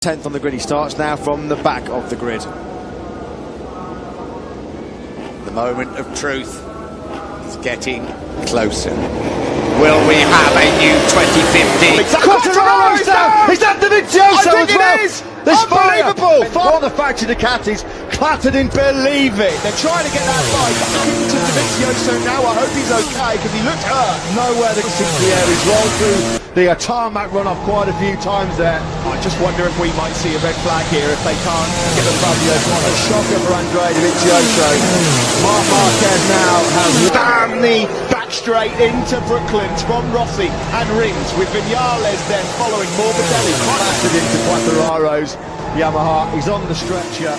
10th on the grid. He starts now from the back of the grid. The moment of truth is getting closer. Will we have a new 2050? Quartararo's down! Is that the Vizioso as well? It is! There's Unbelievable! Fire. What the factory Ducatis clattered in. Believe it! They're trying to get that bike into Vizioso now. I hope he's okay because he looked hurt. Nowhere the 60 air. He's rolled through the tarmac run-off quite a few times there. I just wonder if we might see a red flag here if they can't get the Fabio. What a shocker for Andrea Vizioso. Marc Marquez now has Damn the back straight into Brooklands from Rossi and Rins with Vinales then following Morbidelli. clattered into Quartararo's Yamaha. He's on the stretcher.